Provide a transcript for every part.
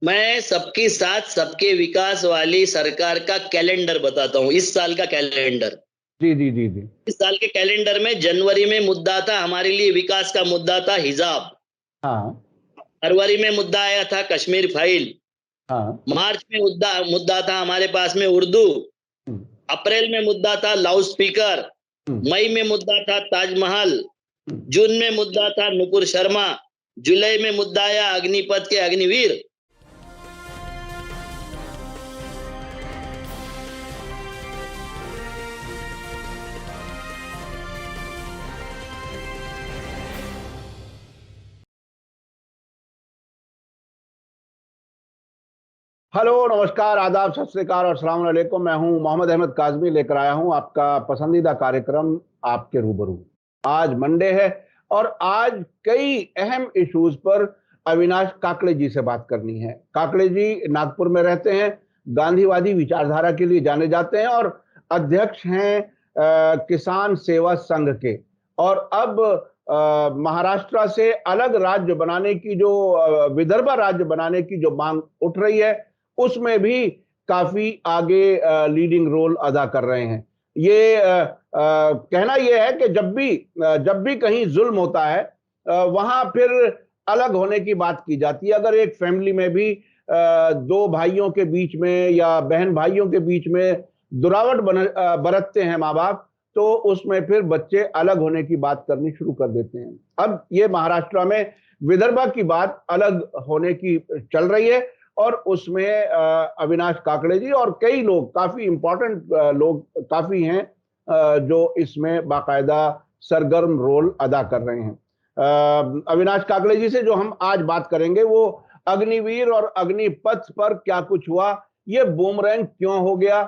मैं सबके साथ सबके विकास वाली सरकार का कैलेंडर बताता हूँ। इस साल का कैलेंडर, जी जी जी जी। इस साल के कैलेंडर में जनवरी में मुद्दा था हमारे लिए, विकास का मुद्दा था हिजाब। हाँ फरवरी में मुद्दा आया था कश्मीर फाइल। हाँ। मार्च में मुद्दा मुद्दा था हमारे पास में उर्दू। हम्म, अप्रैल में मुद्दा था लाउड स्पीकर। हम्म, मई में मुद्दा था ताजमहल। हम्म। जून में मुद्दा था नुपुर शर्मा। जुलाई में मुद्दा आया अग्निपथ के अग्निवीर। हेलो, नमस्कार, आदाब, सत श्री अकाल और अस्सलाम वालेकुम। मैं हूं मोहम्मद अहमद काजमी, लेकर आया हूं आपका पसंदीदा कार्यक्रम आपके रूबरू। आज मंडे है और आज कई अहम इश्यूज पर अविनाश काकड़े जी से बात करनी है। काकड़े जी नागपुर में रहते हैं, गांधीवादी विचारधारा के लिए जाने जाते हैं और अध्यक्ष हैं किसान सेवा संघ के। और अब महाराष्ट्र से अलग राज्य बनाने की जो विदर्भ राज्य बनाने की जो मांग उठ रही है, उसमें भी काफी आगे लीडिंग रोल अदा कर रहे हैं। ये कहना यह है कि जब भी कहीं जुल्म होता है वहां फिर अलग होने की बात की जाती है। अगर एक फैमिली में भी दो भाइयों के बीच में या बहन भाइयों के बीच में दुरावट बरतते हैं माँ बाप, तो उसमें फिर बच्चे अलग होने की बात करनी शुरू कर देते हैं। अब ये महाराष्ट्र में विदर्भ की बात अलग होने की चल रही है और उसमें अविनाश काकड़े जी और कई लोग, काफी इंपॉर्टेंट लोग काफी हैं जो इसमें बाकायदा सरगर्म रोल अदा कर रहे हैं। अविनाश काकड़े जी से जो हम आज बात करेंगे वो अग्निवीर और अग्निपथ पर क्या कुछ हुआ, ये बूमरैंग क्यों हो गया,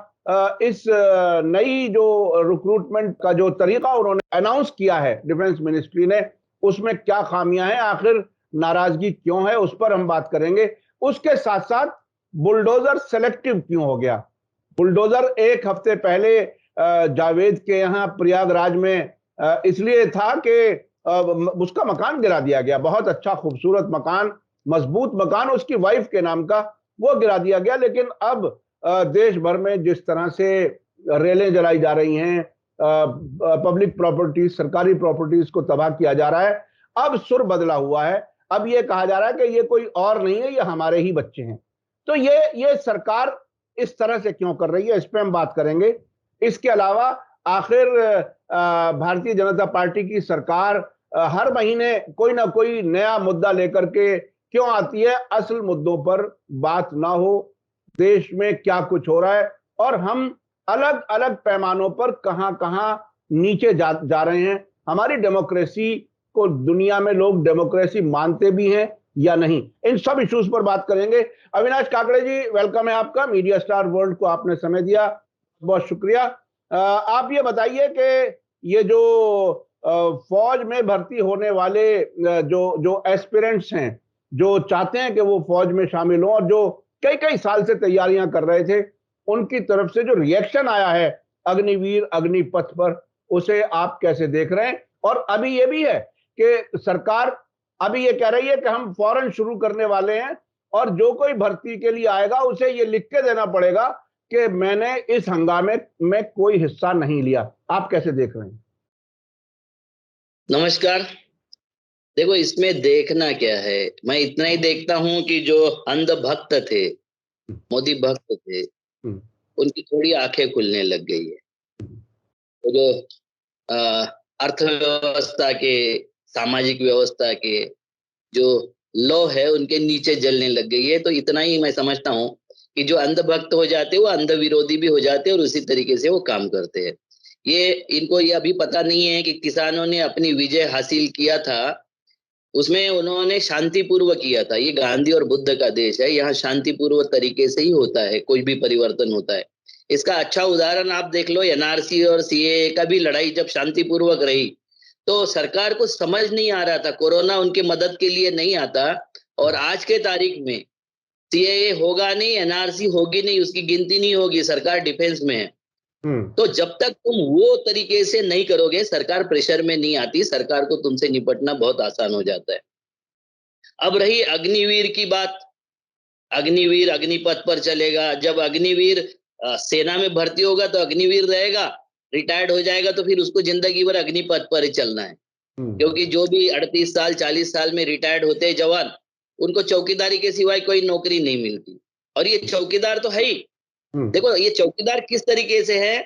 इस नई जो रिक्रूटमेंट का जो तरीका उन्होंने अनाउंस किया है डिफेंस मिनिस्ट्री ने, उसमें क्या खामियां हैं, आखिर नाराजगी क्यों है, उस पर हम बात करेंगे। उसके साथ साथ बुलडोजर सेलेक्टिव क्यों हो गया। बुलडोजर एक हफ्ते पहले जावेद के यहाँ प्रयागराज में इसलिए था कि उसका मकान गिरा दिया गया, बहुत अच्छा खूबसूरत मकान, मजबूत मकान उसकी वाइफ के नाम का, वो गिरा दिया गया। लेकिन अब देश भर में जिस तरह से रेलें जलाई जा रही हैं, पब्लिक प्रॉपर्टीज, सरकारी प्रॉपर्टीज को तबाह किया जा रहा है, अब सुर बदला हुआ है। अब ये कहा जा रहा है कि ये कोई और नहीं है, ये हमारे ही बच्चे हैं। तो ये सरकार इस तरह से क्यों कर रही है, इस पे हम बात करेंगे। इसके अलावा आखिर भारतीय जनता पार्टी की सरकार हर महीने कोई ना कोई नया मुद्दा लेकर के क्यों आती है, असल मुद्दों पर बात ना हो, देश में क्या कुछ हो रहा है और हम अलग अलग पैमानों पर कहां कहां नीचे जा रहे हैं, हमारी डेमोक्रेसी को दुनिया में लोग डेमोक्रेसी मानते भी हैं या नहीं, इन सब इश्यूज पर बात करेंगे। अविनाश काकड़े जी, वेलकम है आपका, मीडिया स्टार वर्ल्ड को आपने समय दिया, बहुत शुक्रिया। आप ये बताइए कि ये जो फौज में भर्ती होने वाले जो जो एस्पिरेंट्स हैं, जो चाहते हैं कि वो फौज में शामिल हो और जो कई कई साल से तैयारियां कर रहे थे, उनकी तरफ से जो रिएक्शन आया है अग्निवीर अग्निपथ पर, उसे आप कैसे देख रहे हैं। और अभी ये भी है कि सरकार अभी ये कह रही है कि हम फौरन शुरू करने वाले हैं और जो कोई भर्ती के लिए आएगा उसे ये लिख के देना पड़ेगा कि मैंने इस हंगामे में कोई हिस्सा नहीं लिया। आप कैसे देख रहे हैं? नमस्कार। देखो, इसमें देखना क्या है, मैं इतना ही देखता हूँ कि जो अंध भक्त थे, मोदी भक्त थे, हम्म, उनकी थोड़ी आंखें खुलने लग गई है। तो जो अ, अर्थव्यवस्था के, सामाजिक व्यवस्था के जो लौ है उनके नीचे जलने लग गई है। तो इतना ही मैं समझता हूँ कि जो अंध भक्त हो जाते हैं वो अंध विरोधी भी हो जाते हैं और उसी तरीके से वो काम करते हैं। ये इनको ये अभी पता नहीं है कि किसानों ने अपनी विजय हासिल किया था, उसमें उन्होंने शांतिपूर्वक किया था। ये गांधी और बुद्ध का देश है, यहाँ शांतिपूर्वक तरीके से ही होता है, कोई भी परिवर्तन होता है। इसका अच्छा उदाहरण आप देख लो, एनआरसी और सीएए का भी लड़ाई जब शांतिपूर्वक रही तो सरकार को समझ नहीं आ रहा था, कोरोना उनकी मदद के लिए नहीं आता। और आज के तारीख में सीएए होगा नहीं, एनआरसी होगी नहीं, उसकी गिनती नहीं होगी, सरकार डिफेंस में है। हम्म, तो जब तक तुम वो तरीके से नहीं करोगे, सरकार प्रेशर में नहीं आती, सरकार को तुमसे निपटना बहुत आसान हो जाता है। अब रही अग्निवीर की बात, अग्निवीर अग्निपथ पर चलेगा। जब अग्निवीर सेना में भर्ती होगा तो अग्निवीर रहेगा, रिटायर्ड हो जाएगा तो फिर उसको जिंदगी भर अग्निपथ पर ही चलना है। क्योंकि जो भी 38 साल 40 साल में रिटायर्ड होते हैं जवान, उनको चौकीदारी के सिवाय कोई नौकरी नहीं मिलती। और ये चौकीदार तो है ही। देखो ये चौकीदार किस तरीके से है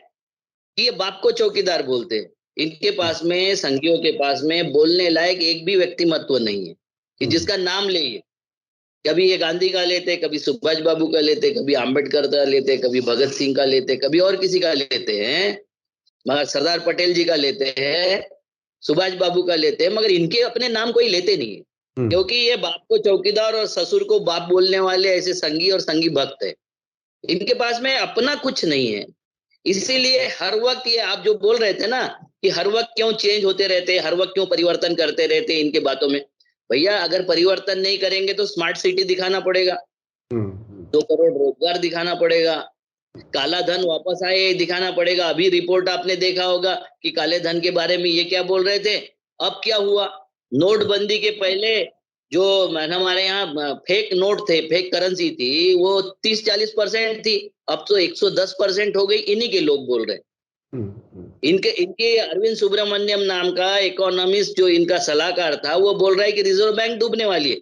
कि ये बाप को चौकीदार बोलते हैं। इनके पास में, संघियों के पास में बोलने लायक एक भी व्यक्तिमत्व नहीं है कि जिसका नाम ले। कभी ये गांधी का लेते, कभी सुभाष बाबू का लेते, कभी आम्बेडकर का लेते, कभी भगत सिंह का लेते, कभी और किसी का लेते हैं, मगर सरदार पटेल जी का लेते हैं, सुभाष बाबू का लेते हैं, मगर इनके अपने नाम कोई लेते नहीं है। क्योंकि ये बाप को चौकीदार और ससुर को बाप बोलने वाले ऐसे संघी और संघी भक्त है। इनके पास में अपना कुछ नहीं है। इसीलिए हर वक्त ये आप जो बोल रहे थे ना कि हर वक्त क्यों चेंज होते रहते, हर वक्त क्यों परिवर्तन करते रहते इनके बातों में, भैया अगर परिवर्तन नहीं करेंगे तो स्मार्ट सिटी दिखाना पड़ेगा, 2 करोड़ रोजगार दिखाना पड़ेगा, काला धन वापस आए दिखाना पड़ेगा। अभी रिपोर्ट आपने देखा होगा कि काले धन के बारे में ये क्या बोल रहे थे, अब क्या हुआ। नोटबंदी के पहले जो हमारे यहाँ फेक नोट थे, फेक करेंसी थी, वो 30-40% थी, अब तो 110% हो गई। इन्हीं के लोग बोल रहे हैं। इनके अरविंद सुब्रमण्यम नाम का इकोनॉमिस्ट जो इनका सलाहकार था, वो बोल रहा है कि रिजर्व बैंक डूबने वाली है।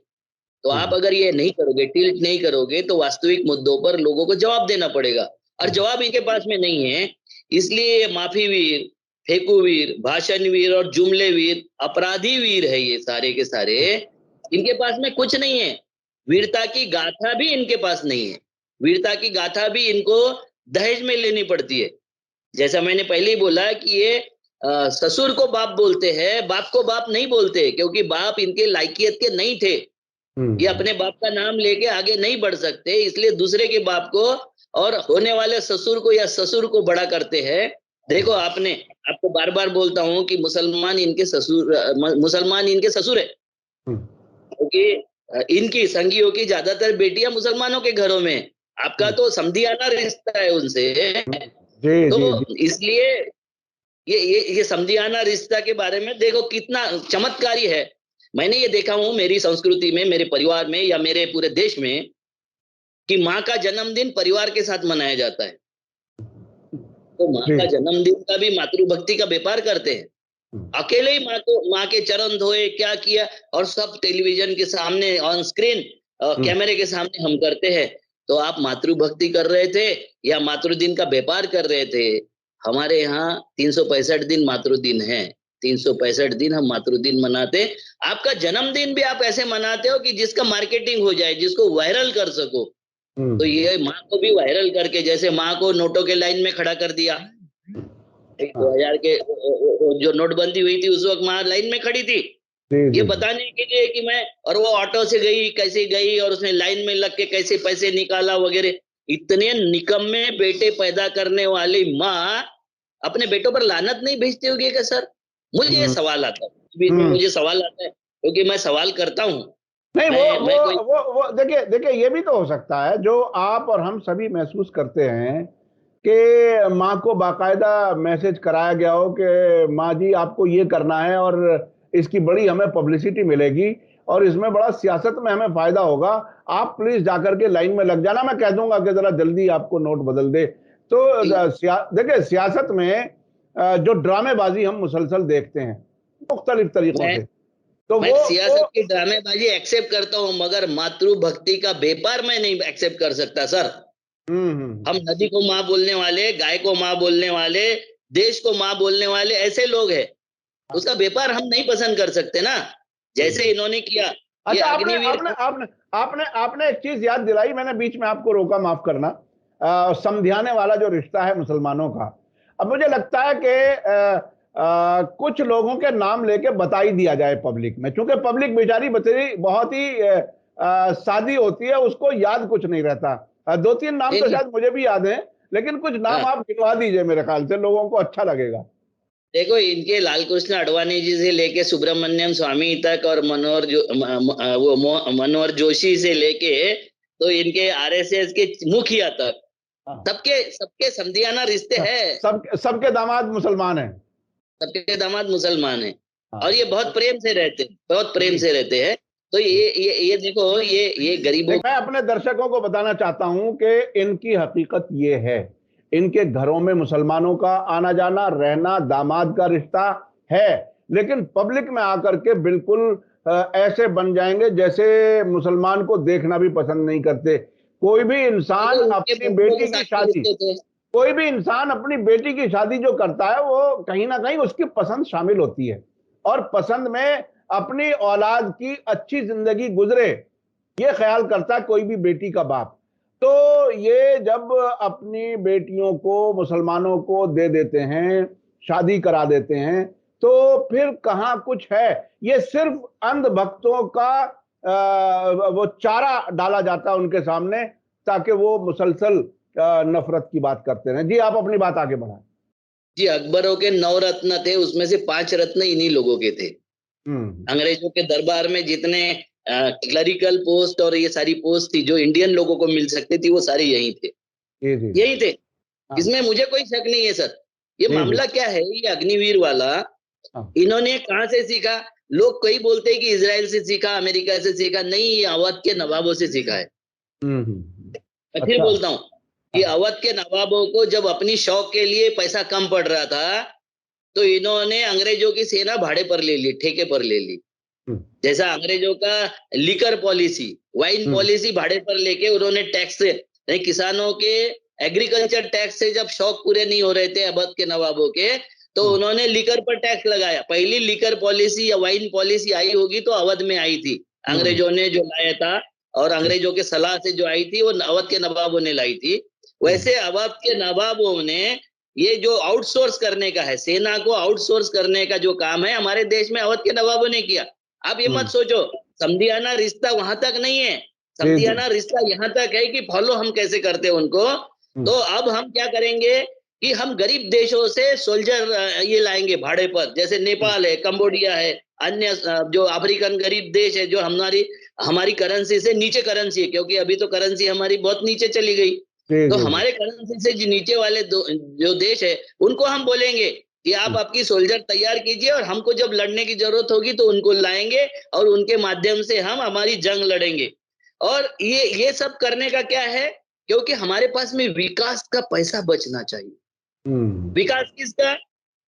तो आप अगर ये नहीं करोगे, टिल्ट नहीं करोगे, तो वास्तविक मुद्दों पर लोगों को जवाब देना पड़ेगा, और जवाब इनके पास में नहीं है। इसलिए माफी वीर, फेंकूवीर, भाषणवीर और जुमलेवीर, अपराधी वीर है ये सारे के सारे। इनके पास में कुछ नहीं है। वीरता की गाथा भी इनके पास नहीं है। वीरता की गाथा भी इनको दहेज में लेनी पड़ती है। जैसा मैंने पहले ही बोला कि ये ससुर को बाप बोलते हैं, बाप को बाप नहीं बोलते, क्योंकि बाप इनके लायकियत के नहीं थे। ये अपने बाप का नाम लेके आगे नहीं बढ़ सकते, इसलिए दूसरे के बाप को और होने वाले ससुर को या ससुर को बड़ा करते हैं। देखो आपको बार बार बोलता हूं कि मुसलमान इनके ससुर है, क्योंकि इनकी संगियों की ज्यादातर बेटियां मुसलमानों के घरों में, आपका तो समधियाना रिश्ता है उनसे। तो इसलिए ये समधियाना रिश्ता के बारे में देखो कितना चमत्कारी है। मैंने ये देखा हूं मेरी संस्कृति में, मेरे परिवार में या मेरे पूरे देश में, कि माँ का जन्मदिन परिवार के साथ मनाया जाता है। तो माँ का जन्मदिन का भी मातृभक्ति का व्यापार करते हैं। अकेले ही माँ के चरण धोए, क्या किया, और सब टेलीविजन के सामने ऑन स्क्रीन कैमरे के सामने हम करते हैं। तो आप मातृभक्ति कर रहे थे या मातृदिन का व्यापार कर रहे थे? हमारे यहाँ 365 दिन मातृदिन है, 365 दिन हम मातृदिन मनाते। आपका जन्मदिन भी आप ऐसे मनाते हो कि जिसका मार्केटिंग हो जाए, जिसको वायरल कर सको। तो ये माँ को भी वायरल करके, जैसे माँ को नोटों के लाइन में खड़ा कर दिया, 2000 के जो नोटबंदी हुई थी उस वक्त माँ लाइन में खड़ी थी ये बताने के लिए कि मैं, और वो ऑटो से गई, कैसे गई, और उसने लाइन में लग के कैसे पैसे निकाला वगैरह। इतने निकम्मे बेटे पैदा करने वाली माँ अपने बेटों पर लानत नहीं भेजती होगी क्या सर? मुझे ये सवाल आता है, मुझे सवाल आता है, क्योंकि मैं सवाल करता हूँ। नहीं, वो देखिए ये भी तो हो सकता है जो आप और हम सभी महसूस करते हैं कि माँ को बाकायदा मैसेज कराया गया हो कि माँ जी आपको ये करना है और इसकी बड़ी हमें पब्लिसिटी मिलेगी और इसमें बड़ा सियासत में हमें फायदा होगा, आप प्लीज जाकर के लाइन में लग जाना, मैं कह दूंगा कि जरा जल्दी आपको नोट बदल दे। तो देखिए सियासत में जो ड्रामेबाजी हम मुसलसल देखते हैं मुख्तलिफ तरीकों से, तो मैं सियासत की ड्रामेबाजी एक्सेप्ट करता हूँ, मगर मातृभक्ति का व्यापार मैं नहीं एक्सेप्ट कर सकता सर। हम नदी को माँ बोलने वाले, गाय को माँ बोलने वाले, देश को माँ बोलने वाले ऐसे लोग हैं, उसका व्यापार हम नहीं पसंद कर सकते ना, जैसे इन्होंने किया। अच्छा, आपने एक चीज याद दिलाई, मैंने बीच में आपको रोका, माफ करना। समझाने वाला जो रिश्ता है मुसलमानों का, अब मुझे लगता है कि कुछ लोगों के नाम लेके बता ही दिया जाए पब्लिक में, क्योंकि पब्लिक बेचारी बहुत ही सादी होती है, उसको याद कुछ नहीं रहता। 2-3 नाम तो शायद मुझे भी याद है, लेकिन कुछ नाम आप गिनवा दीजिए, मेरे ख्याल से लोगों को अच्छा लगेगा। देखो इनके लाल कृष्ण आडवाणी जी से लेके सुब्रमण्यम स्वामी तक, और मनोहर जोशी से लेके तो इनके आरएसएस के मुखिया तक, सबके समधियाना रिश्ते हैं। सबके दामाद मुसलमान हैं, सबके दामाद मुसलमान हैं, और ये बहुत प्रेम से रहते हैं, बहुत प्रेम से रहते हैं। तो ये देखो, ये गरीबों। मैं अपने दर्शकों को बताना चाहता हूं कि इनकी हकीकत ये है, इनके घरों में मुसलमानों का आना जाना, रहना, दामाद का रिश्ता है, लेकिन पब्लिक में आकर के बिल्कुल ऐसे बन जाएंगे जैसे मुसलमान को देखना भी पसंद नहीं करते। कोई भी इंसान उनके अपनी बच्चों के बेटी की साथ में शादी, रहते थे। कोई भी इंसान अपनी बेटी की शादी जो करता है वो कहीं ना कहीं उसकी पसंद शामिल होती है, और पसंद में अपनी औलाद की अच्छी जिंदगी गुजरे ये ख्याल करता है कोई भी बेटी का बाप। तो ये जब अपनी बेटियों को मुसलमानों को दे देते हैं, शादी करा देते हैं, तो फिर कहां कुछ है। ये सिर्फ अंधभक्तों का वो चारा डाला जाता है उनके सामने, ताकि वो मुसलसल नफरत की बात करते रहे। जी, आप अपनी बात आगे बढ़ाएं। जी, अकबरों के 9 रत्न थे, उसमें से 5 रत्न इन्हीं लोगों के थे। हम्म। अंग्रेजों के दरबार में जितने क्लरिकल पोस्ट और ये सारी पोस्ट थी जो इंडियन लोगों को मिल सकती थी, वो सारे यही थे, जी जी। यही थे। हाँ। इसमें मुझे कोई शक नहीं है सर। ये जी जी। मामला क्या है, ये अग्निवीर वाला हाँ। इन्होंने कहाँ से सीखा? लोग कई बोलते हैं कि इजराइल से सीखा, अमेरिका से सीखा। नहीं, ये अवध के नवाबों से सीखा है। मैं फिर अच्छा। बोलता हूँ कि हाँ। अवध के नवाबों को जब अपनी शौक के लिए पैसा कम पड़ रहा था, तो इन्होंने अंग्रेजों की सेना भाड़े पर ले ली, ठेके पर ले ली। हम्म। जैसा अंग्रेजों का लिकर पॉलिसी, वाइन हम्म। पॉलिसी भाड़े पर लेके उन्होंने टैक्स से, किसानों के एग्रीकल्चर टैक्स से जब शौक पूरे नहीं हो रहे थे अवध के नवाबों के, तो उन्होंने लिकर पर टैक्स लगाया। पहली लिकर पॉलिसी या वाइन पॉलिसी आई होगी तो अवध में आई थी, अंग्रेजों ने जो लाया था, और अंग्रेजों के सलाह से जो आई थी वो अवध के नवाबों ने लाई थी। वैसे अवध के नवाबों ने ये जो आउटसोर्स करने का है, सेना को आउटसोर्स करने का जो काम है, हमारे देश में अवध के नवाबों ने किया। आप ये मत सोचो समधियाना रिश्ता वहां तक नहीं है, जी जी। समधियाना रिश्ता यहाँ तक है कि फॉलो हम कैसे करते हैं उनको। तो अब हम क्या करेंगे कि हम गरीब देशों से सोल्जर ये लाएंगे भाड़े पर, जैसे नेपाल है, कंबोडिया है, अन्य जो अफ्रीकन गरीब देश है, जो हमारी हमारी करेंसी से नीचे करेंसी है, क्योंकि अभी तो करेंसी हमारी बहुत नीचे चली गई। जी तो जी। हमारे करेंसी से जो नीचे वाले जो देश है, उनको हम बोलेंगे कि आप आपकी सोल्जर तैयार कीजिए, और हमको जब लड़ने की जरूरत होगी तो उनको लाएंगे, और उनके माध्यम से हम हमारी जंग लड़ेंगे। और ये सब करने का क्या है, क्योंकि हमारे पास में विकास का पैसा बचना चाहिए। विकास किसका?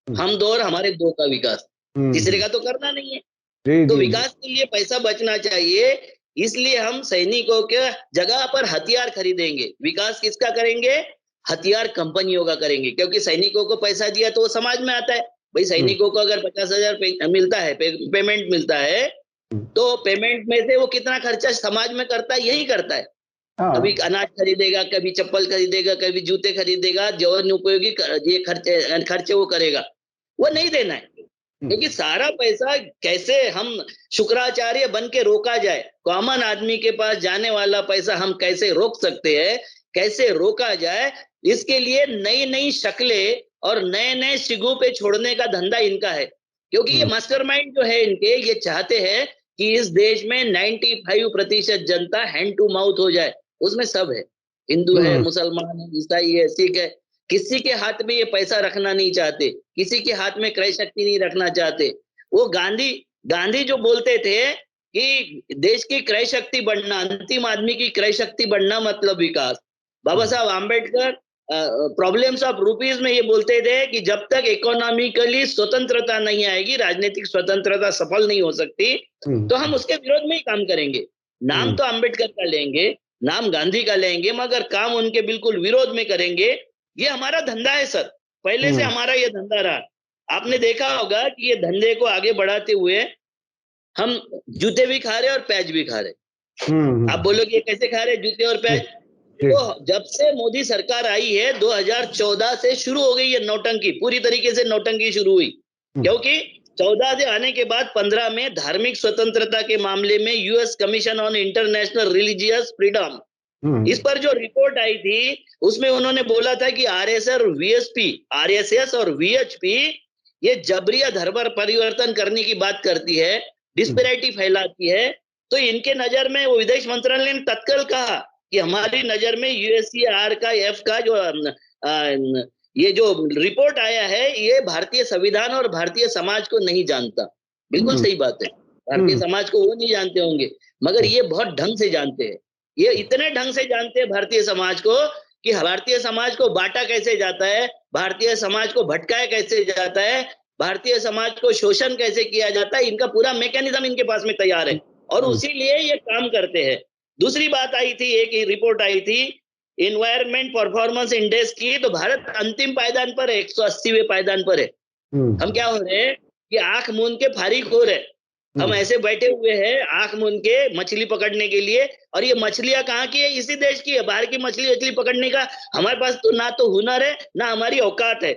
हम दो और हमारे दो का विकास, तीसरे का तो करना नहीं है। जी तो जी। विकास के लिए पैसा बचना चाहिए, इसलिए हम सैनिकों के जगह पर हथियार खरीदेंगे। विकास किसका करेंगे? हथियार कंपनियों का करेंगे, क्योंकि सैनिकों को पैसा दिया तो वो समाज में आता है। भाई सैनिकों को अगर 50,000 मिलता है, पेमेंट मिलता है, तो पेमेंट में से वो कितना खर्चा समाज में करता है? यही करता है। कभी हाँ। अनाज खरीदेगा, कभी चप्पल खरीदेगा, कभी जूते खरीदेगा, जौन उपयोगी ये खर्चे वो करेगा। वो नहीं देना है, क्योंकि सारा पैसा कैसे हम शुक्राचार्य बन के रोका जाए, कॉमन आदमी के पास जाने वाला पैसा हम कैसे रोक सकते हैं, कैसे रोका जाए, इसके लिए नई नई शक्लें और नए नए सिगों पे छोड़ने का धंधा इनका है। क्योंकि ये मास्टरमाइंड जो है इनके, ये चाहते हैं कि इस देश में 95% जनता हैंड टू माउथ हो जाए, उसमें सब है, हिंदू है, मुसलमान है, ईसाई है, सिख है। किसी के हाथ में ये पैसा रखना नहीं चाहते, किसी के हाथ में क्रय शक्ति नहीं रखना चाहते। वो गांधी गांधी जो बोलते थे कि देश की क्रय शक्ति बढ़ना, अंतिम आदमी की क्रय शक्ति बढ़ना मतलब विकास। बाबा Saheb Ambedkar problems of rupees में ये बोलते थे कि जब तक इकोनॉमिकली स्वतंत्रता नहीं आएगी, राजनीतिक स्वतंत्रता सफल नहीं हो सकती, तो हम उसके विरोध में ही काम करेंगे। नाम तो आम्बेडकर का लेंगे, नाम गांधी का लेंगे, मगर काम उनके बिल्कुल विरोध में करेंगे। ये हमारा धंधा है सर, पहले से हमारा ये धंधा रहा। आपने देखा होगा कि ये धंधे को आगे बढ़ाते हुए हम जूते भी खा रहे और पैज भी खा रहे। आप बोलोगे कैसे खा रहे जूते और पैज? तो जब से मोदी सरकार आई है 2014 से शुरू हो गई है नौटंकी, पूरी तरीके से नौटंकी शुरू हुई। क्योंकि 14 से आने के बाद 15 में धार्मिक स्वतंत्रता के मामले में US commission on international religious freedom, इस पर जो रिपोर्ट आई थी उसमें उन्होंने बोला था कि आरएसएस और वीएचपी ये जबरिया धर्म परिवर्तन करने की बात करती है, डिस्पैरिटी फैलाती है। तो इनके नजर में वो विदेश मंत्रालय ने तत्काल कहा कि हमारी नजर में यूएससीआर का एफ का जो ये जो रिपोर्ट आया है ये भारतीय संविधान और भारतीय समाज को नहीं जानता। बिल्कुल सही बात है। भारतीय समाज को वो नहीं जानते होंगे, मगर ये बहुत ढंग से जानते हैं। ये इतने ढंग से जानते हैं भारतीय समाज को कि भारतीय समाज को बांटा कैसे जाता है, भारतीय समाज को भटकाया कैसे जाता है, भारतीय समाज को शोषण कैसे किया जाता है, इनका पूरा मैकेनिज्म इनके पास में तैयार है और उसी लिए ये काम करते हैं। दूसरी बात आई थी, एक रिपोर्ट आई थी इन्वायरमेंट परफॉर्मेंस इंडेक्स की, तो भारत अंतिम पायदान पर है, 180वें पायदान पर है। हम क्या हो रहे हैं कि आंख मूंद के फारिग हो रहे, हम ऐसे बैठे हुए हैं आंख मूंद के मछली पकड़ने के लिए, और ये मछलियां कहाँ की है? इसी देश की है। बाहर की मछली पकड़ने का हमारे पास तो ना तो हुनर है ना हमारी औकात है।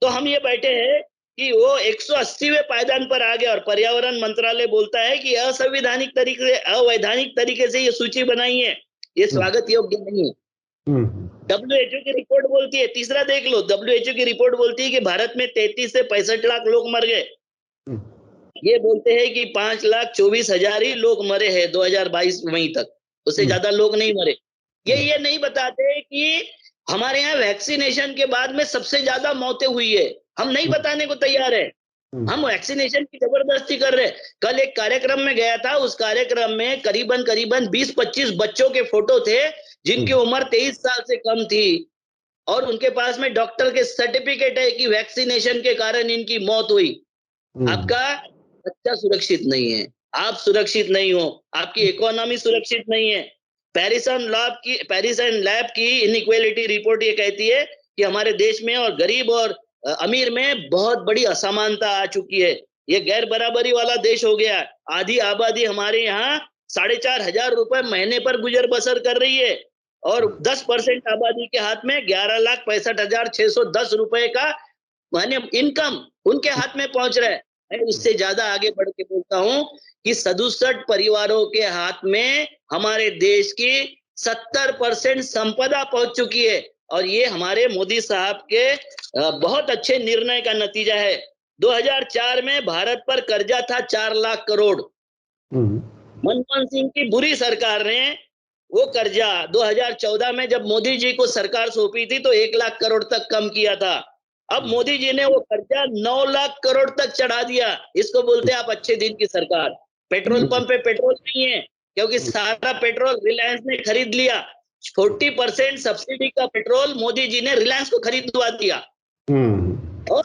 तो हम ये बैठे हैं कि वो 180वें पायदान पर आ गया और पर्यावरण मंत्रालय बोलता है कि असंवैधानिक तरीके से, अवैधानिक तरीके से ये सूची बनाई है, ये स्वागत योग्य नहीं है। WHO की रिपोर्ट बोलती है, तीसरा देख लो, WHO की रिपोर्ट बोलती है कि भारत में 33 से 65 लाख लोग मर गए। ये बोलते हैं कि 5,24,000 ही लोग मरे हैं 2022 मई तक, उससे ज्यादा लोग नहीं मरे। ये नहीं बताते कि हमारे यहाँ वैक्सीनेशन के बाद में सबसे ज्यादा मौतें हुई है, हम नहीं बताने को तैयार है। हम वैक्सीनेशन की जबरदस्ती कर रहे हैं। कल एक कार्यक्रम में गया था, उस कार्यक्रम में करीबन 20-25 बच्चों के फोटो थे जिनकी उम्र 23 साल से कम थी और उनके पास में डॉक्टर के सर्टिफिकेट है कि वैक्सीनेशन के कारण इनकी मौत हुई। आपका बच्चा सुरक्षित नहीं है, आप सुरक्षित नहीं हो, आपकी इकोनॉमी सुरक्षित नहीं है। पेरिस एंड लैब की इनइक्वालिटी रिपोर्ट ये कहती है कि हमारे देश में और गरीब और अमीर में बहुत बड़ी असमानता आ चुकी है। ये गैर बराबरी वाला देश हो गया। आधी आबादी हमारे यहाँ 4,500 रुपए महीने पर गुजर बसर कर रही है और 10% आबादी के हाथ में 11,65,610 रुपए का माने इनकम उनके हाथ में पहुंच रहा है। मैं उससे ज्यादा आगे बढ़ के बोलता हूं कि 67 परिवारों के हाथ में हमारे देश की 70% संपदा पहुंच चुकी है और ये हमारे मोदी साहब के बहुत अच्छे निर्णय का नतीजा है। 2004 में भारत पर कर्जा था 4 लाख करोड़। मनमोहन सिंह की बुरी सरकार ने वो कर्जा 2014 में जब मोदी जी को सरकार सौंपी थी तो 1 लाख करोड़ तक कम किया था। अब मोदी जी ने वो कर्जा 9 लाख करोड़ तक चढ़ा दिया। इसको बोलते हैं आप अच्छे दिन की सरकार। पेट्रोल पंप पे पेट्रोल नहीं है क्योंकि सारा पेट्रोल रिलायंस ने खरीद लिया। 40% सब्सिडी का पेट्रोल मोदी जी ने रिलायंस को खरीदवा दिया। और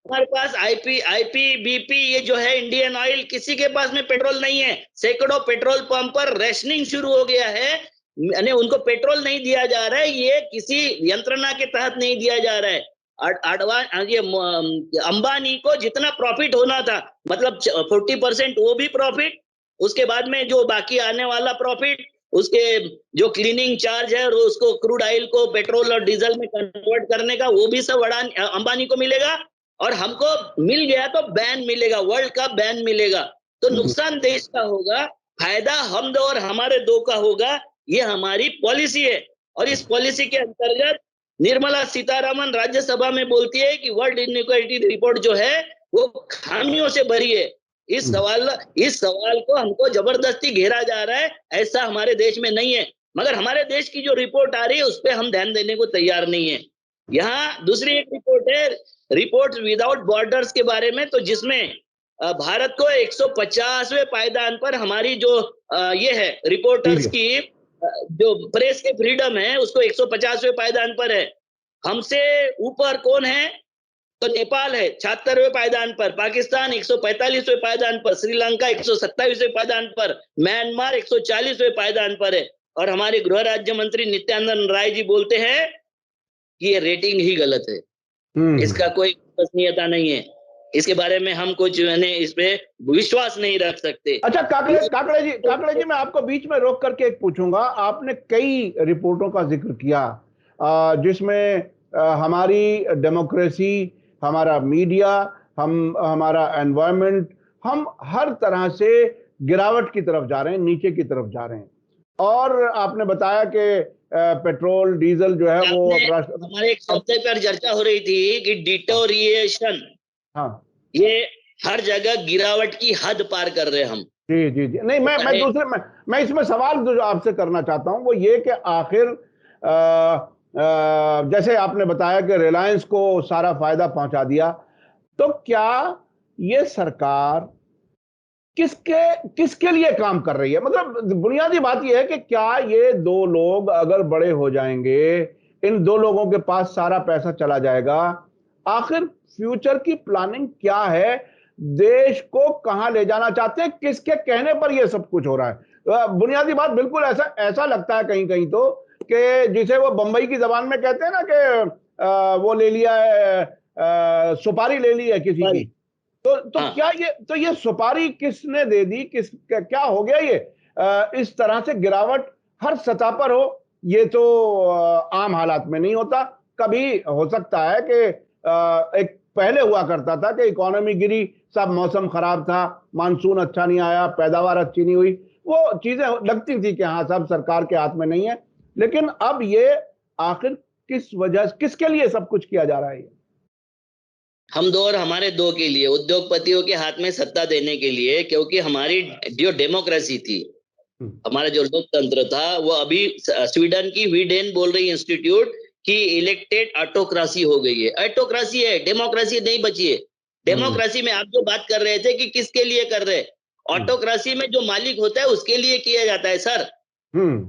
हमारे पास आईपीबीपी ये जो है इंडियन ऑयल, किसी के पास में पेट्रोल नहीं है। सैकड़ों पेट्रोल पंप पर रेशनिंग शुरू हो गया है, यानी उनको पेट्रोल नहीं दिया जा रहा है। ये किसी यंत्रणा के तहत नहीं दिया जा रहा है। अंबानी को जितना प्रॉफिट होना था, मतलब 40% वो भी प्रॉफिट, उसके बाद में जो बाकी आने वाला प्रॉफिट, उसके जो क्लीनिंग चार्ज है और उसको क्रूड ऑयल को पेट्रोल और डीजल में कन्वर्ट करने का, वो भी सब अंबानी को मिलेगा। और हमको मिल गया तो बैन मिलेगा, वर्ल्ड का बैन मिलेगा। तो नुकसान देश का होगा, फायदा हम दो और हमारे दो का होगा। ये हमारी पॉलिसी है और इस पॉलिसी के अंतर्गत निर्मला सीतारमन राज्यसभा में बोलती है कि वर्ल्ड इनइक्वालिटी रिपोर्ट जो है वो खामियों से भरी है। इस सवाल को हमको जबरदस्ती घेरा जा रहा है, ऐसा हमारे देश में नहीं है। मगर हमारे देश की जो रिपोर्ट आ रही है उस पर हम ध्यान देने को तैयार नहीं है। यहाँ दूसरी एक रिपोर्ट है, रिपोर्ट विदाउट बॉर्डर्स के बारे में, तो जिसमें भारत को 150वें पायदान पर हमारी जो ये है रिपोर्टर्स की जो प्रेस के फ्रीडम है उसको 150वें पायदान पर है। हमसे ऊपर कौन है? तो नेपाल है 76वें पायदान पर, पाकिस्तान 145वें पायदान पर, श्रीलंका 127वें पायदान पर, म्यांमार 140वें पायदान पर है। और हमारे गृह राज्य मंत्री नित्यानंद राय जी बोलते हैं कि ये रेटिंग ही गलत है, इसका कोई विश्वसनीयता नहीं है, इसके बारे में हम कुछ इस पे विश्वास नहीं रख सकते। अच्छा काकड़े जी मैं आपको बीच में रोक करके एक पूछूंगा। आपने कई रिपोर्टों का जिक्र किया जिसमें हमारी डेमोक्रेसी, हमारा मीडिया, हमारा एनवायरनमेंट, हम हर तरह से गिरावट की तरफ जा रहे हैं, नीचे की तरफ जा रहे हैं। और आपने बताया कि पेट्रोल डीजल जो है वो हमारे एक शब्द पर चर्चा हो रही थी कि डिटोरिएशन, हाँ, ये हर जगह गिरावट की हद पार कर रहे हैं हम। जी नहीं, मैं इसमें सवाल जो आपसे करना चाहता हूं वो ये कि आखिर जैसे आपने बताया कि रिलायंस को सारा फायदा पहुंचा दिया, तो क्या ये सरकार किसके लिए काम कर रही है? मतलब बुनियादी बात यह है कि क्या ये दो लोग अगर बड़े हो जाएंगे, इन दो लोगों के पास सारा पैसा चला जाएगा, आखिर फ्यूचर की प्लानिंग क्या है? देश को कहां ले जाना चाहते हैं? किसके कहने पर यह सब कुछ हो रहा है? बुनियादी बात बिल्कुल ऐसा ऐसा लगता है कहीं कहीं तो, कि जिसे वो बंबई की जबान में कहते हैं ना कि वो ले लिया है, सुपारी ले ली है किसी की। तो हाँ। क्या ये सुपारी किसने दे दी? क्या हो गया ये? इस तरह से गिरावट हर सतह पर हो, ये तो आम हालात में नहीं होता। कभी हो सकता है कि एक पहले हुआ करता था कि इकोनॉमी गिरी, सब मौसम खराब था, मानसून अच्छा नहीं आया, पैदावार अच्छी नहीं हुई, वो चीजें लगती थी कि हाँ सब सरकार के हाथ में नहीं है। लेकिन अब ये आखिर किस वजह, किसके लिए सब कुछ किया जा रहा है? हम दो और हमारे दो के लिए, उद्योगपतियों के हाथ में सत्ता देने के लिए, क्योंकि हमारी जो डेमोक्रेसी थी, हमारा जो लोकतंत्र था, वो अभी स्वीडन की वीडेन बोल रही इंस्टीट्यूट की इलेक्टेड ऑटोक्रेसी हो गई है। ऑटोक्रेसी है, डेमोक्रेसी नहीं बची है। डेमोक्रेसी में आप जो बात कर रहे थे कि किसके लिए कर रहे हैं, ऑटोक्रेसी में जो मालिक होता है उसके लिए किया जाता है सर।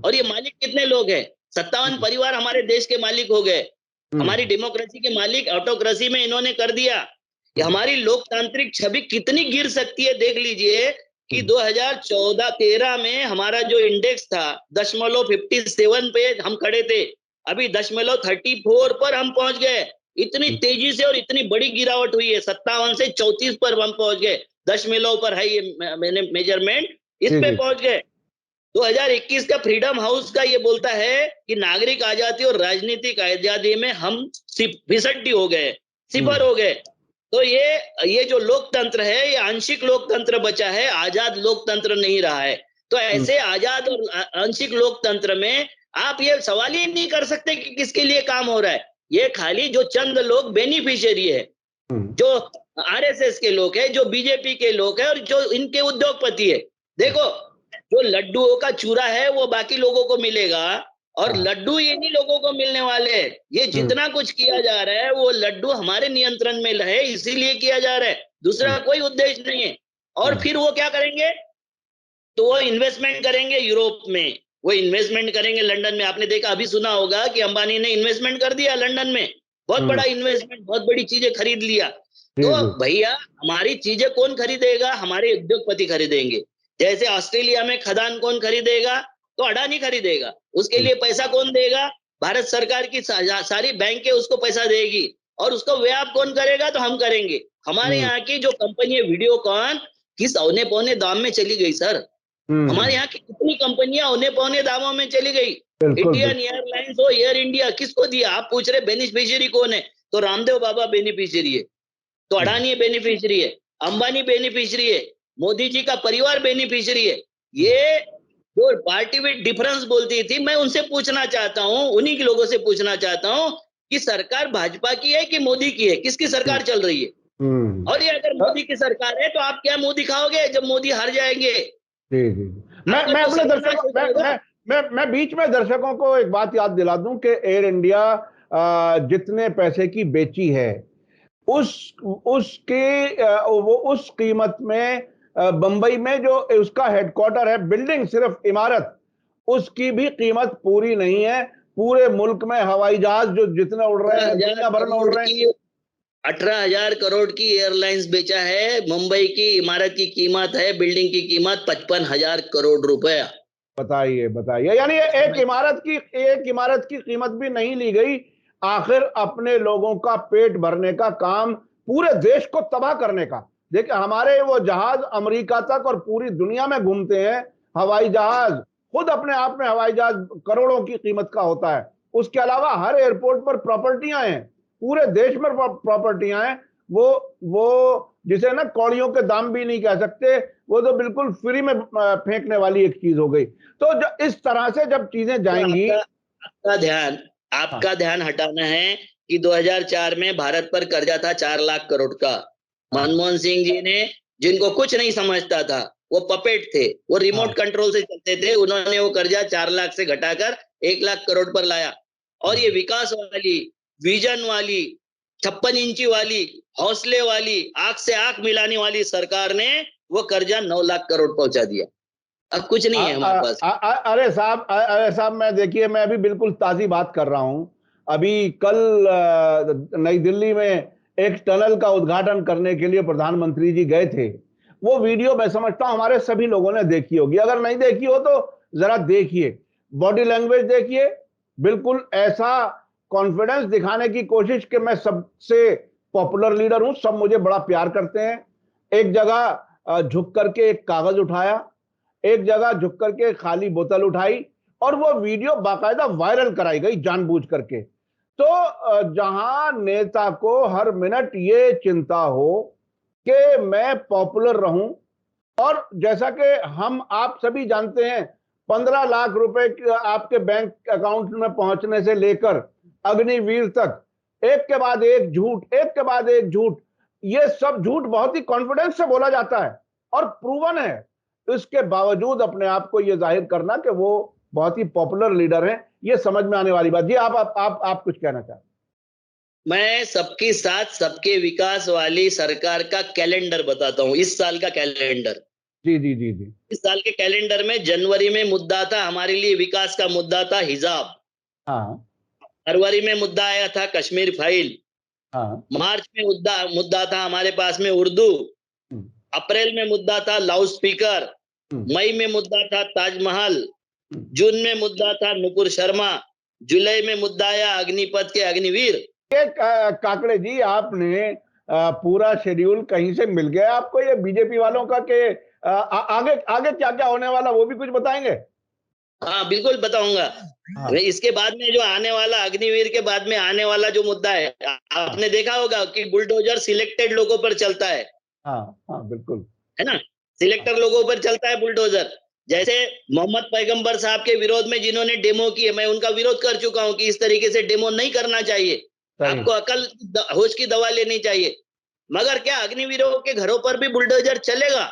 और ये मालिक कितने लोग हैं? 57 परिवार हमारे देश के मालिक हो गए। हमारी डेमोक्रेसी के मालिक ऑटोक्रेसी में इन्होंने कर दिया। कि हमारी लोकतांत्रिक छवि कितनी गिर सकती है देख लीजिए कि 2014-13 में हमारा जो इंडेक्स था 0.57 पे हम खड़े थे, अभी 0.34 पर हम पहुंच गए। इतनी तेजी से और इतनी बड़ी गिरावट हुई है, 57 से 34 पर हम पहुंच गए। 10 पर है ये मैंने मेजरमेंट, इस पे पहुंच गए। 2021 का फ्रीडम हाउस का ये बोलता है कि नागरिक आजादी और राजनीतिक आजादी में हम फिसड्डी हो गए, सिफर हो गए। तो ये जो लोकतंत्र है, ये आंशिक लोकतंत्र बचा है, आजाद लोकतंत्र नहीं रहा है। तो ऐसे आजाद और आंशिक लोकतंत्र में आप ये सवाल ही नहीं कर सकते कि किसके लिए काम हो रहा है। ये खाली जो चंद लोग बेनिफिशियरी है, जो आरएसएस के लोग हैं, जो बीजेपी के लोग हैं और जो इनके उद्योगपति है। देखो, जो लड्डुओं का चूरा है वो बाकी लोगों को मिलेगा, और लड्डू ये नहीं लोगों को मिलने वाले हैं। ये जितना कुछ किया जा रहा है वो लड्डू हमारे नियंत्रण में है, इसीलिए किया जा रहा है, दूसरा कोई उद्देश्य नहीं है। और फिर वो क्या करेंगे? तो वो इन्वेस्टमेंट करेंगे यूरोप में, वो इन्वेस्टमेंट करेंगे लंदन में। आपने देखा, अभी सुना होगा कि अंबानी ने इन्वेस्टमेंट कर दिया लंदन में, बहुत बड़ा इन्वेस्टमेंट, बहुत बड़ी चीजें खरीद लिया। तो भैया हमारी चीजें कौन खरीदेगा? हमारे उद्योगपति खरीदेंगे। जैसे ऑस्ट्रेलिया में खदान कौन खरीदेगा? तो अडानी खरीदेगा। उसके लिए पैसा कौन देगा? भारत सरकार की सारी बैंकें उसको पैसा देगी। और उसको व्याप कौन करेगा? तो हम करेंगे। हमारे यहाँ की जो कंपनी है वीडियोकॉन, किस औने पौने दाम में चली गई सर। हमारे यहाँ की कितनी कंपनियां औने पौने दामों में चली गई। इंडियन एयरलाइंस हो, एयर इंडिया, किसको दिया? आप पूछ रहे बेनिफिशियरी कौन है, तो रामदेव बाबा बेनिफिशियरी है, तो अडानी बेनिफिशियरी है, अंबानी बेनिफिशियरी है, मोदी जी का परिवार बेनिफिशियरी है। ये जो पार्टी विद डिफरेंस बोलती थी, मैं उनसे पूछना चाहता हूं, उन्हीं के लोगों से पूछना चाहता हूं कि सरकार भाजपा की है कि मोदी की है? किसकी सरकार चल रही है? और ये अगर मोदी की सरकार है तो आप क्या मुंह दिखाओगे जब मोदी हार जाएंगे? जी जी। मैं अपने दर्शकों, मैं बीच में दर्शकों को एक बात याद दिला दूं कि एयर इंडिया जितने पैसे की बेची है, वो उस कीमत में बंबई में जो उसका हेडक्वार्टर है, बिल्डिंग सिर्फ इमारत, उसकी भी कीमत पूरी नहीं है। पूरे मुल्क में हवाई जहाज जो जितने उड़ रहे हैं, दुनिया भर में उड़ रहे हैं, 18,000 करोड़ की एयरलाइंस बेचा है। मुंबई की इमारत की कीमत है, बिल्डिंग की कीमत 55,000 करोड़ रुपया। बताइए बताइए, यानी एक इमारत की कीमत भी नहीं ली गई। आखिर अपने लोगों का पेट भरने का काम, पूरे देश को तबाह करने का। देखिए, हमारे वो जहाज अमेरिका तक और पूरी दुनिया में घूमते हैं। हवाई जहाज खुद अपने आप में, हवाई जहाज करोड़ों की कीमत का होता है। उसके अलावा हर एयरपोर्ट पर प्रॉपर्टियां हैं, पूरे देश में प्रॉपर्टियां हैं। वो जिसे ना कौड़ियों के दाम भी नहीं कह सकते, वो तो बिल्कुल फ्री में फेंकने वाली एक चीज हो गई। तो इस तरह से जब चीजें जाएंगी, आपका ध्यान हटाना है कि 2004 में भारत पर कर्जा था 4 लाख करोड़ का। मनमोहन सिंह जी ने, जिनको कुछ नहीं समझता था, वो पपेट थे, वो रिमोट कंट्रोल से चलते थे, उन्होंने वो कर्जा 4 लाख से घटाकर 1 लाख करोड़ पर लाया। और ये विकास वाली, विजन वाली, 56 इंची वाली, हौसले वाली, आंख से आंख मिलाने वाली सरकार ने वो कर्जा 9 लाख करोड़ पहुंचा दिया। अब कुछ नहीं है हमारे पास। अरे साहब, मैं देखिए, मैं अभी बिल्कुल ताजी बात कर रहा हूं। अभी कल नई दिल्ली में एक टनल का उद्घाटन करने के लिए प्रधानमंत्री जी गए थे। वो वीडियो मैं समझता हूं हमारे सभी लोगों ने देखी होगी। अगर नहीं देखी हो तो जरा देखिए, बॉडी लैंग्वेज देखिए, बिल्कुल ऐसा कॉन्फिडेंस दिखाने की कोशिश कि मैं सबसे पॉपुलर लीडर हूं, सब मुझे बड़ा प्यार करते हैं। एक जगह झुक करके एक कागज उठाया, एक जगह झुक करके खाली बोतल उठाई, और वो वीडियो बाकायदा वायरल कराई गई जानबूझ करके। तो जहां नेता को हर मिनट ये चिंता हो कि मैं पॉपुलर रहूं, और जैसा कि हम आप सभी जानते हैं, 15 लाख रुपए आपके बैंक अकाउंट में पहुंचने से लेकर अग्निवीर तक एक के बाद एक झूठ, एक के बाद एक झूठ, ये सब झूठ बहुत ही कॉन्फिडेंस से बोला जाता है और प्रूवन है। इसके बावजूद अपने आप को यह जाहिर करना कि वो बहुत ही पॉपुलर लीडर हैं, ये समझ में आने वाली बात। जी, आप कुछ कहना चाहते हैं? मैं सबके साथ सबके विकास वाली सरकार का कैलेंडर बताता हूं, इस साल का कैलेंडर। जी जी जी जी। इस साल के कैलेंडर में जनवरी में मुद्दा था हमारे लिए, विकास का मुद्दा था हिजाब। हाँ फरवरी में मुद्दा आया था कश्मीर फाइल। हाँ। मार्च में मुद्दा था हमारे पास में उर्दू। अप्रैल में मुद्दा था लाउड स्पीकर। मई में मुद्दा था ताजमहल। जून में मुद्दा था नुपुर शर्मा। जुलाई में मुद्दा आया अग्निपथ के अग्निवीर। काकड़े जी, आपने पूरा शेड्यूल कहीं से मिल गया आपको ये बीजेपी वालों का कि आगे आगे क्या क्या होने वाला, वो भी कुछ बताएंगे? हाँ बिल्कुल बताऊंगा। हाँ इसके बाद में जो आने वाला, अग्निवीर के बाद में आने वाला जो मुद्दा है, आपने देखा होगा कि बुलडोजर सिलेक्टेड लोगों पर चलता है। हाँ हाँ बिल्कुल, है ना, सिलेक्टर लोगों पर चलता है बुलडोजर। जैसे मोहम्मद पैगंबर साहब के विरोध में जिन्होंने डेमो किए, मैं उनका विरोध कर चुका हूं कि इस तरीके से डेमो नहीं करना चाहिए। आपको अकल होश की दवा लेनी चाहिए। मगर क्या अग्निवीरों के घरों पर भी बुलडोजर चलेगा?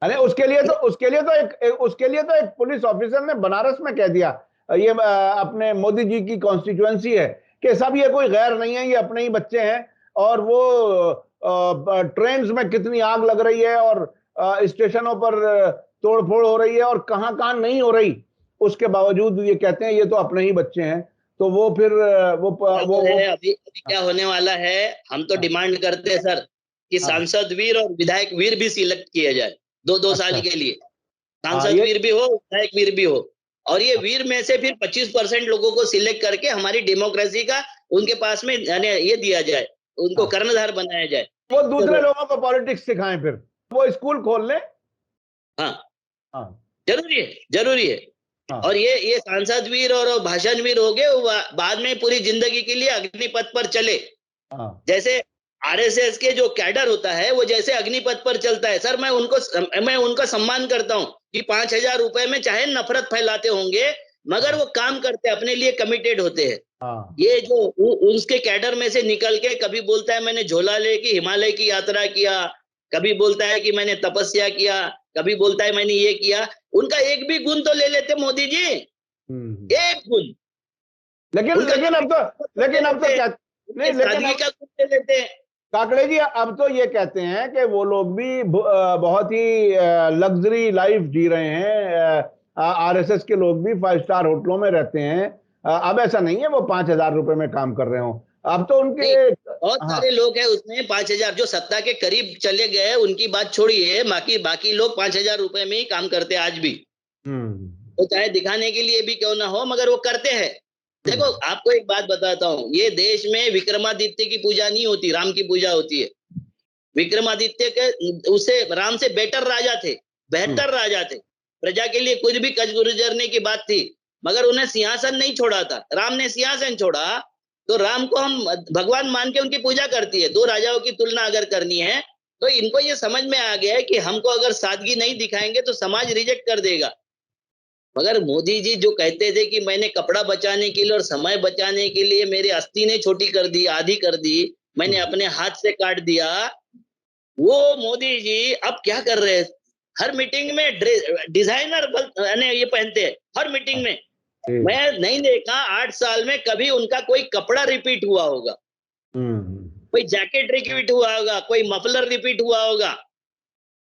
अरे उसके लिए तो एक पुलिस ऑफिसर ने बनारस में कह दिया, ये अपने मोदी जी की कॉन्स्टिट्यूएंसी है, कि सब ये कोई गैर नहीं है, ये अपने ही बच्चे हैं। और वो ट्रेन्स में कितनी आग लग रही है और स्टेशनों पर तोड़फोड़ हो रही है और कहां कहां नहीं हो रही, उसके बावजूद ये कहते हैं ये तो अपने ही बच्चे हैं। तो वो फिर वो अभी क्या होने वाला है, हम तो डिमांड करते हैं सर कि सांसद वीर और विधायक वीर भी सिलेक्ट किया जाए, दो साल के लिए। सांसद वीर भी हो, विधायक वीर भी हो, और ये वीर में से फिर 25% लोगों को सिलेक्ट करके हमारी डेमोक्रेसी का उनके पास में ये दिया जाए, उनको कर्णधार बनाया जाए। वो दूसरे लोगों को पॉलिटिक्स सिखाएं, फिर वो स्कूल खोल ले। हाँ जरूरी है, जरूरी है। और ये सांसद वीर और भाषण वीर हो गए, बाद में पूरी जिंदगी के लिए अग्निपथ पर चले। जैसे आरएसएस के जो कैडर होता है वो जैसे अग्निपथ पर चलता है सर, मैं उनका सम्मान करता हूं कि 5,000 रुपए में चाहे नफरत फैलाते होंगे, मगर वो काम करते हैं, अपने लिए कमिटेड होते हैं। ये जो उसके कैडर में से निकल के कभी बोलता है मैंने झोला लेके हिमालय की यात्रा किया, कभी बोलता है कि मैंने तपस्या किया, कभी बोलता है मैंने ये किया, उनका एक भी गुण तो ले लेते मोदी जी, एक गुण। लेकिन अब तो क्या नहीं, सादगी का गुण ले लेते हैं। काकड़े जी, अब तो ये कहते हैं कि वो लोग भी बहुत ही लग्जरी लाइफ जी रहे हैं। आरएसएस के लोग भी 5 स्टार होटलों में रहते हैं। अब ऐसा नहीं है वो 5,000 रुपए में काम कर रहे हो। अब तो उनके बहुत सारे लोग हैं उसमें 5,000 जो सत्ता के करीब चले गए, उनकी बात छोड़िए, बाकी लोग 5,000 रुपए में ही काम करते हैं आज भी। तो चाहे दिखाने के लिए भी क्यों ना हो, मगर वो करते हैं। देखो आपको एक बात बताता हूँ, ये देश में विक्रमादित्य की पूजा नहीं होती, राम की पूजा होती है। विक्रमादित्य के उससे राम से बेटर राजा थे, बेहतर राजा थे, प्रजा के लिए कुछ भी कच गुजरने की बात थी, मगर उन्हें सिंहासन नहीं छोड़ा था। राम ने सिंहासन छोड़ा, तो राम को हम भगवान मान के उनकी पूजा करती है। दो राजाओं की तुलना अगर करनी है तो इनको ये समझ में आ गया है कि हमको अगर सादगी नहीं दिखाएंगे तो समाज रिजेक्ट कर देगा। मगर मोदी जी जो कहते थे कि मैंने कपड़ा बचाने के लिए और समय बचाने के लिए मेरी अस्थि ने छोटी कर दी, आधी कर दी, मैंने अपने हाथ से काट दिया, वो मोदी जी अब क्या कर रहे हैं, हर मीटिंग में डिजाइनर ये पहनते हैं, हर मीटिंग में मैं नहीं देखा 8 साल में कभी उनका कोई कपड़ा रिपीट हुआ होगा, कोई जैकेट रिपीट हुआ होगा, कोई मफलर रिपीट हुआ होगा।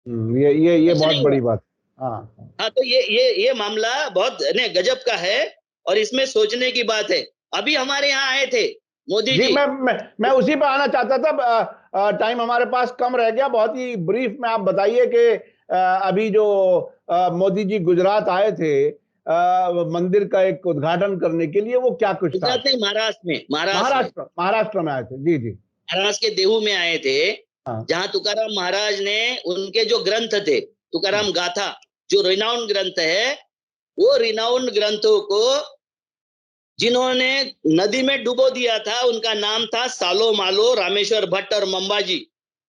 ये कुछ बहुत नहीं बड़ी हुआ। बात। हाँ हाँ, तो ये मामला बहुत गजब का है और इसमें सोचने की बात है। अभी हमारे यहाँ आए थे मोदी जी, जी। मैं उसी पे आना चाहता था। टाइम हमारे पास कम रह गया। बहुत ही ब्रीफ में आप बताइए कि अभी जो मोदी जी गुजरात आए थे मंदिर का एक उद्घाटन करने के लिए, वो क्या कुछ था? गुजरात नहीं, महाराष्ट्र में, महाराष्ट्र में आए थे। जी जी। महाराष्ट्र के देहू में आए थे, हाँ। जहां तुकाराम महाराज ने उनके जो ग्रंथ थे, तुकाराम गाथा, जो रिनाउंड ग्रंथ है, वो रिनाउंड ग्रंथों को जिन्होंने नदी में डुबो दिया था, उनका नाम था सालो मालो, रामेश्वर भट्ट और मंबाजी।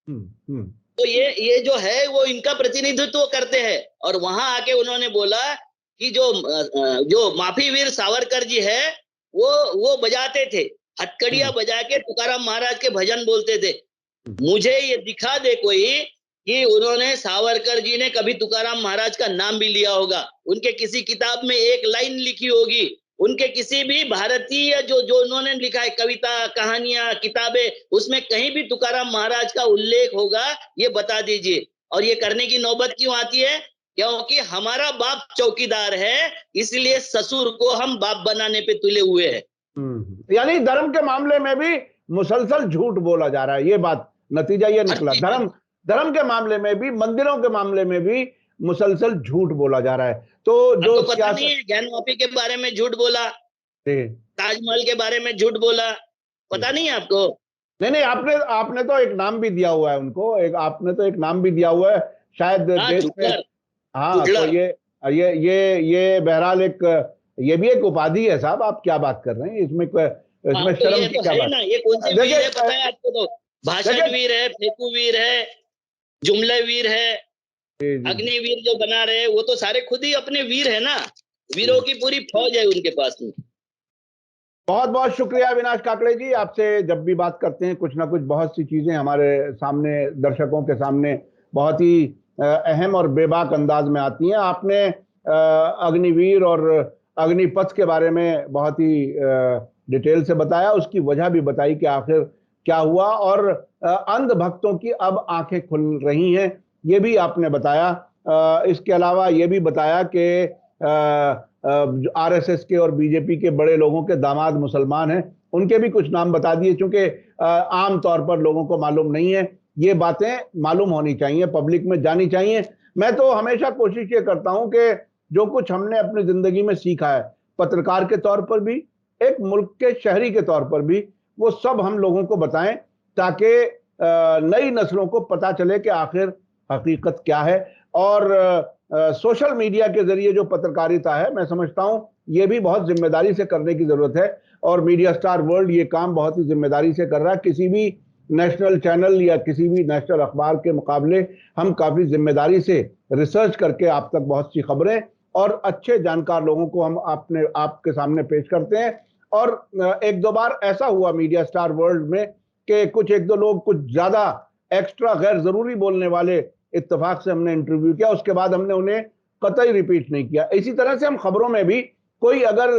तो ये जो है वो इनका प्रतिनिधित्व करते हैं। और वहां आके उन्होंने बोला कि जो माफी वीर सावरकर जी है, वो बजाते थे, हथकड़ियां बजा के तुकाराम महाराज के भजन बोलते थे। मुझे ये दिखा दे कोई कि उन्होंने, सावरकर जी ने कभी तुकाराम महाराज का नाम भी लिया होगा, उनके किसी किताब में एक लाइन लिखी होगी, उनके किसी भी भारतीय जो जो उन्होंने लिखा है, कविता, कहानियां, किताबें, उसमें कहीं भी तुकाराम महाराज का उल्लेख होगा, ये बता दीजिए। और ये करने की नौबत क्यों आती है? क्योंकि हमारा बाप चौकीदार है, इसलिए ससुर को हम बाप बनाने पे तुले हुए हैं। यानी धर्म के मामले में भी मुसलसल झूठ बोला जा रहा है। ये बात, नतीजा ये निकला, धर्म के मामले में भी, मंदिरों के मामले में भी मुसलसल झूठ बोला जा रहा है। तो जो पता नहीं है, ज्ञान वापी के बारे में झूठ बोला, ताजमहल के बारे में झूठ बोला, पता नहीं है आपको? नहीं, आपने तो एक नाम भी दिया हुआ है उनको, आपने तो एक नाम भी दिया हुआ है शायद देश में। हाँ, तो ये बहरहाल ये भी एक उपाधि है साहब। आप क्या बात कर रहे हैं इसमें शर्म की क्या बात है? ये कौन से वीर है पता है आपको? तो भाषण वीर है, फेंकू वीर है, जुमले वीर है, अग्निवीर जो बना रहे, वो तो सारे खुद ही अपने वीर है ना। वीरों की पूरी फौज है उनके पास में। बहुत बहुत शुक्रिया अविनाश काकड़े जी। आपसे जब भी बात करते हैं, कुछ ना कुछ बहुत सी चीजें हमारे सामने, दर्शकों के सामने बहुत ही अहम और बेबाक अंदाज में आती हैं। आपने अग्निवीर और अग्निपथ के बारे में बहुत ही डिटेल से बताया, उसकी वजह भी बताई कि आखिर क्या हुआ, और अंध भक्तों की अब आंखें खुल रही हैं, ये भी आपने बताया। इसके अलावा ये भी बताया कि आरएसएस के और बीजेपी के बड़े लोगों के दामाद मुसलमान हैं, उनके भी कुछ नाम बता दिए, क्योंकि आम तौर पर लोगों को मालूम नहीं है। ये बातें मालूम होनी चाहिए, पब्लिक में जानी चाहिए। मैं तो हमेशा कोशिश ये करता हूं कि जो कुछ हमने अपनी जिंदगी में सीखा है, पत्रकार के तौर पर भी, एक मुल्क के शहरी के तौर पर भी, वो सब हम लोगों को बताएं, ताकि नई नस्लों को पता चले कि आखिर हकीकत क्या है। और सोशल मीडिया के जरिए जो पत्रकारिता है, मैं समझता हूं ये भी बहुत जिम्मेदारी से करने की जरूरत है, और मीडिया स्टार वर्ल्ड ये काम बहुत ही जिम्मेदारी से कर रहा है। किसी भी नेशनल चैनल या किसी भी नेशनल अखबार के मुकाबले हम काफी जिम्मेदारी से रिसर्च करके आप तक बहुत सी खबरें और अच्छे जानकार लोगों को हम आपके सामने पेश करते हैं। और एक दो बार ऐसा हुआ मीडिया स्टार वर्ल्ड में कि कुछ एक दो लोग कुछ ज्यादा एक्स्ट्रा गैर जरूरी बोलने वाले इत्तेफाक से हमने इंटरव्यू किया, उसके बाद हमने उन्हें कतई रिपीट नहीं किया। इसी तरह से हम खबरों में भी कोई अगर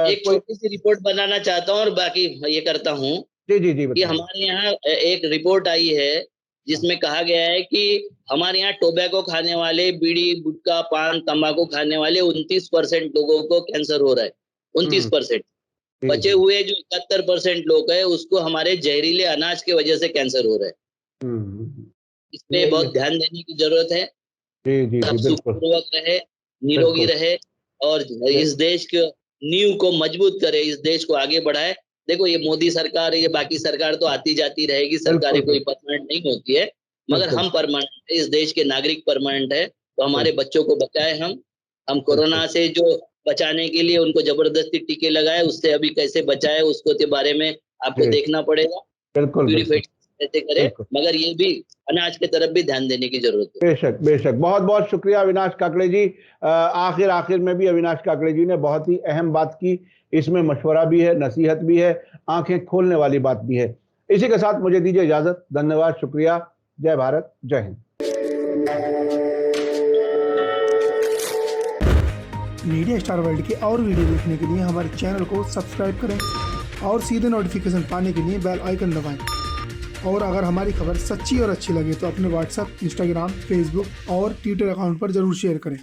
एक छोटी सी रिपोर्ट बनाना चाहता हूँ और बाकी ये करता हूँ। जी कि हमारे यहाँ एक रिपोर्ट आई है जिसमें कहा गया है कि हमारे यहाँ टोबैको खाने वाले, बीड़ी, गुटखा, पान, तंबाकू खाने वाले 29% लोगों को कैंसर हो रहा है। 29%। बचे हुए जो 71% लोग हैं, उसको हमारे जहरीले अनाज की वजह से कैंसर हो रहा है। इस पे बहुत ध्यान देने की जरूरत है। सब सुखपूर्वक रहे, निरोगी रहे और इस देश के नींव को मजबूत करे, इस देश को आगे बढ़ाए। देखो, ये मोदी सरकार, ये बाकी सरकार तो आती जाती रहेगी, सरकारें कोई परमानेंट नहीं होती है, मगर हम परमानेंट है, इस देश के नागरिक परमानेंट है। तो हमारे बच्चों को बचाए, हम कोरोना से जो बचाने के लिए उनको जबरदस्ती टीके लगाए, उससे अभी कैसे बचाए उसको के बारे में आपको देखना पड़ेगा। प्यूरिफाइड कैसे करें, मगर ये भी अनाज के तरफ भी ध्यान देने की जरूरत है। बेशक बेशक। बहुत बहुत शुक्रिया अविनाश काकड़े जी। आखिर में भी अविनाश काकड़े जी ने बहुत ही अहम बात की। इसमें मशवरा भी है, नसीहत भी है, आंखें खोलने वाली बात भी है। इसी के साथ मुझे दीजिए इजाजत। धन्यवाद, शुक्रिया। जय भारत, जय हिंद। मीडिया स्टार वर्ल्ड के और वीडियो देखने के लिए हमारे चैनल को सब्सक्राइब करें और सीधे नोटिफिकेशन पाने के लिए बेल आइकन दबाएं। और अगर हमारी खबर सच्ची और अच्छी लगे तो अपने व्हाट्सएप, इंस्टाग्राम, फेसबुक और ट्विटर अकाउंट पर जरूर शेयर करें।